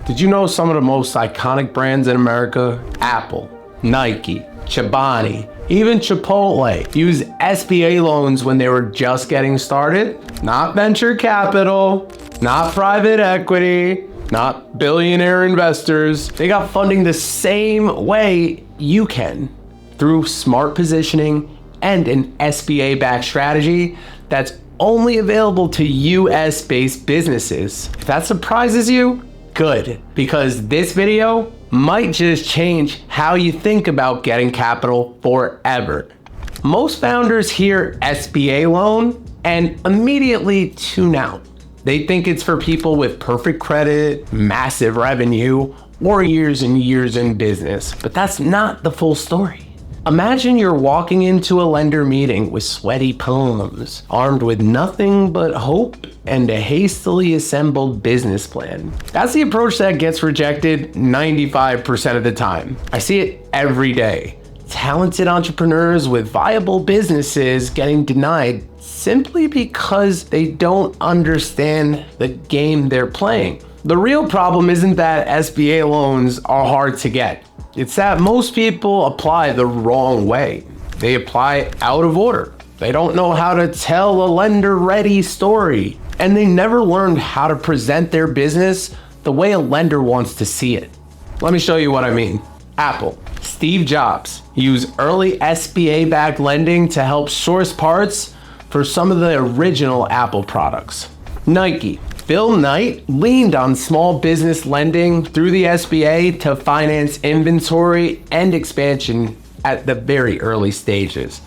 Did you know some of the most iconic brands in America? Apple, Nike, Chobani, even Chipotle use SBA loans when they were just getting started. Not venture capital, not private equity, not billionaire investors. They got funding the same way you can, through smart positioning and an SBA-backed strategy that's only available to US-based businesses. If that surprises you, good, because this video might just change how you think about getting capital forever. Most founders hear SBA loan and immediately tune out. They think it's for people with perfect credit, massive revenue, or years and years in business, but that's not the full story. Imagine you're walking into a lender meeting with sweaty palms, armed with nothing but hope and a hastily assembled business plan. That's the approach that gets rejected 95% of the time. I see it every day. Talented entrepreneurs with viable businesses getting denied simply because they don't understand the game they're playing. The real problem isn't that SBA loans are hard to get. It's that most people apply the wrong way. They apply out of order. They don't know how to tell a lender-ready story, and they never learned how to present their business the way a lender wants to see it. Let me show you what I mean. Apple, Steve Jobs used early SBA-backed lending to help source parts for some of the original Apple products. Nike, Phil Knight leaned on small business lending through the SBA to finance inventory and expansion at the very early stages.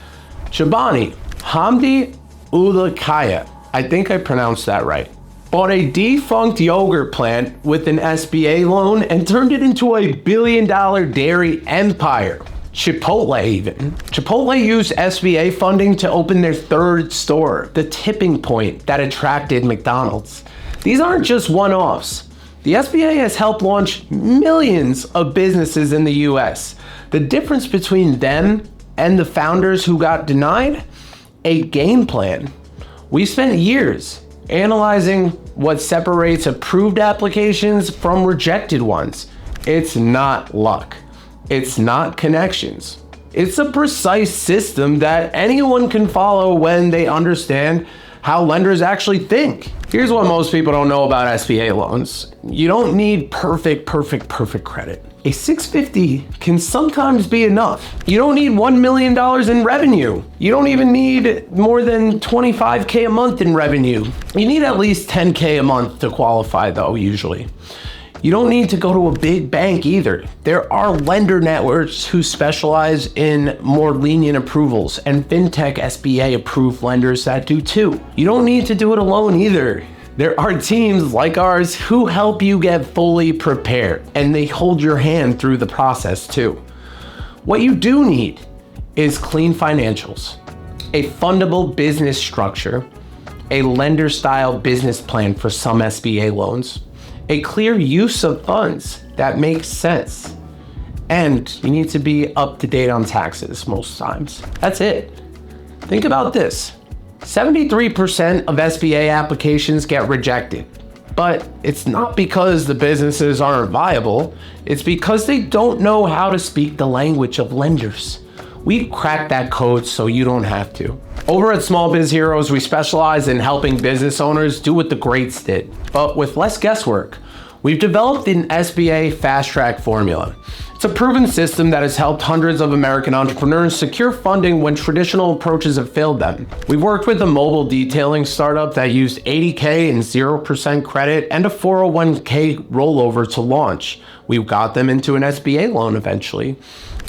Chobani, Hamdi Ulukaya, I think I pronounced that right, bought a defunct yogurt plant with an SBA loan and turned it into a billion-dollar dairy empire. Chipotle even. Chipotle used SBA funding to open their third store, the tipping point that attracted McDonald's. These aren't just one-offs. The SBA has helped launch millions of businesses in the US. The difference between them and the founders who got denied? A game plan. We spent years analyzing what separates approved applications from rejected ones. It's not luck. It's not connections. It's a precise system that anyone can follow when they understand how lenders actually think. Here's what most people don't know about SBA loans. You don't need perfect credit. A 650 can sometimes be enough. You don't need $1 million in revenue. You don't even need more than $25K a month in revenue. You need at least $10K a month to qualify though, usually. You don't need to go to a big bank either. There are lender networks who specialize in more lenient approvals, and fintech SBA approved lenders that do too. You don't need to do it alone either. There are teams like ours who help you get fully prepared, and they hold your hand through the process too. What you do need is clean financials, a fundable business structure, a lender-style business plan for some SBA loans, a clear use of funds that makes sense, and you need to be up to date on taxes most times. That's it. Think about this. 73% of SBA applications get rejected, but it's not because the businesses aren't viable, it's because they don't know how to speak the language of lenders. We've cracked that code so you don't have to. Over at Small Biz Heroes, we specialize in helping business owners do what the greats did, but with less guesswork. We've developed an SBA fast track formula. It's a proven system that has helped hundreds of American entrepreneurs secure funding when traditional approaches have failed them. We've worked with a mobile detailing startup that used $80K in 0% credit and a 401k rollover to launch. We got them into an SBA loan eventually.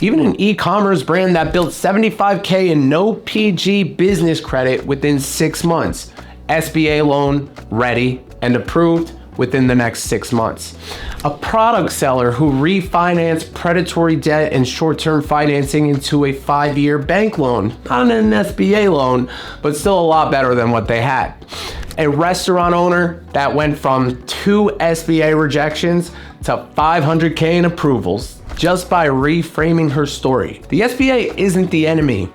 Even an e-commerce brand that built $75K in no PG business credit within 6 months. SBA loan ready and approved within the next 6 months. A product seller who refinanced predatory debt and short-term financing into a 5-year bank loan. Not an SBA loan, but still a lot better than what they had. A restaurant owner that went from 2 SBA rejections to 500K in approvals just by reframing her story. The SBA isn't the enemy.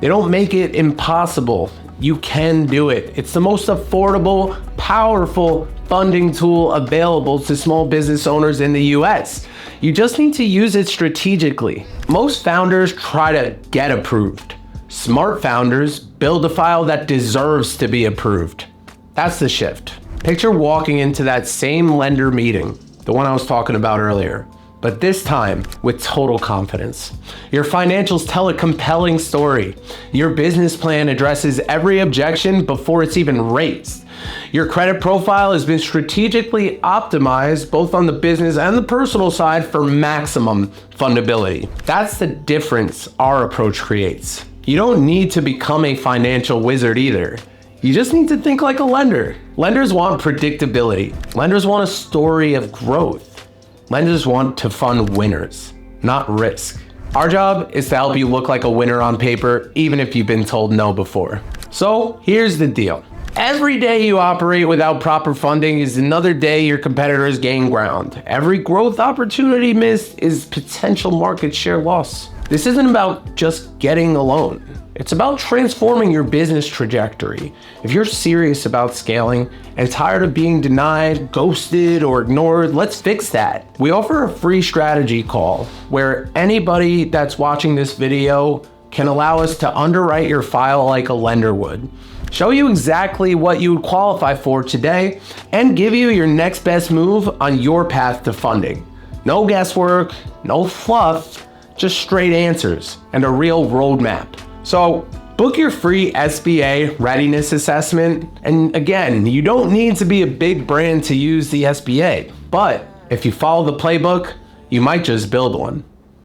They don't make it impossible. You can do it. It's the most affordable, powerful funding tool available to small business owners in the US. You just need to use it strategically. Most founders try to get approved. Smart founders build a file that deserves to be approved. That's the shift. Picture walking into that same lender meeting, the one I was talking about earlier, but this time with total confidence. Your financials tell a compelling story. Your business plan addresses every objection before it's even raised. Your credit profile has been strategically optimized both on the business and the personal side for maximum fundability. That's the difference our approach creates. You don't need to become a financial wizard either. You just need to think like a lender. Lenders want predictability. Lenders want a story of growth. Lenders want to fund winners, not risk. Our job is to help you look like a winner on paper, even if you've been told no before. So here's the deal. Every day you operate without proper funding is another day your competitors gain ground. Every growth opportunity missed is potential market share loss. This isn't about just getting a loan. It's about transforming your business trajectory. If you're serious about scaling and tired of being denied, ghosted, or ignored, let's fix that. We offer a free strategy call where anybody that's watching this video can allow us to underwrite your file like a lender would, show you exactly what you would qualify for today, and give you your next best move on your path to funding. No guesswork, no fluff, just straight answers and a real roadmap. So book your free SBA readiness assessment. And again, you don't need to be a big brand to use the SBA, but if you follow the playbook, you might just build one.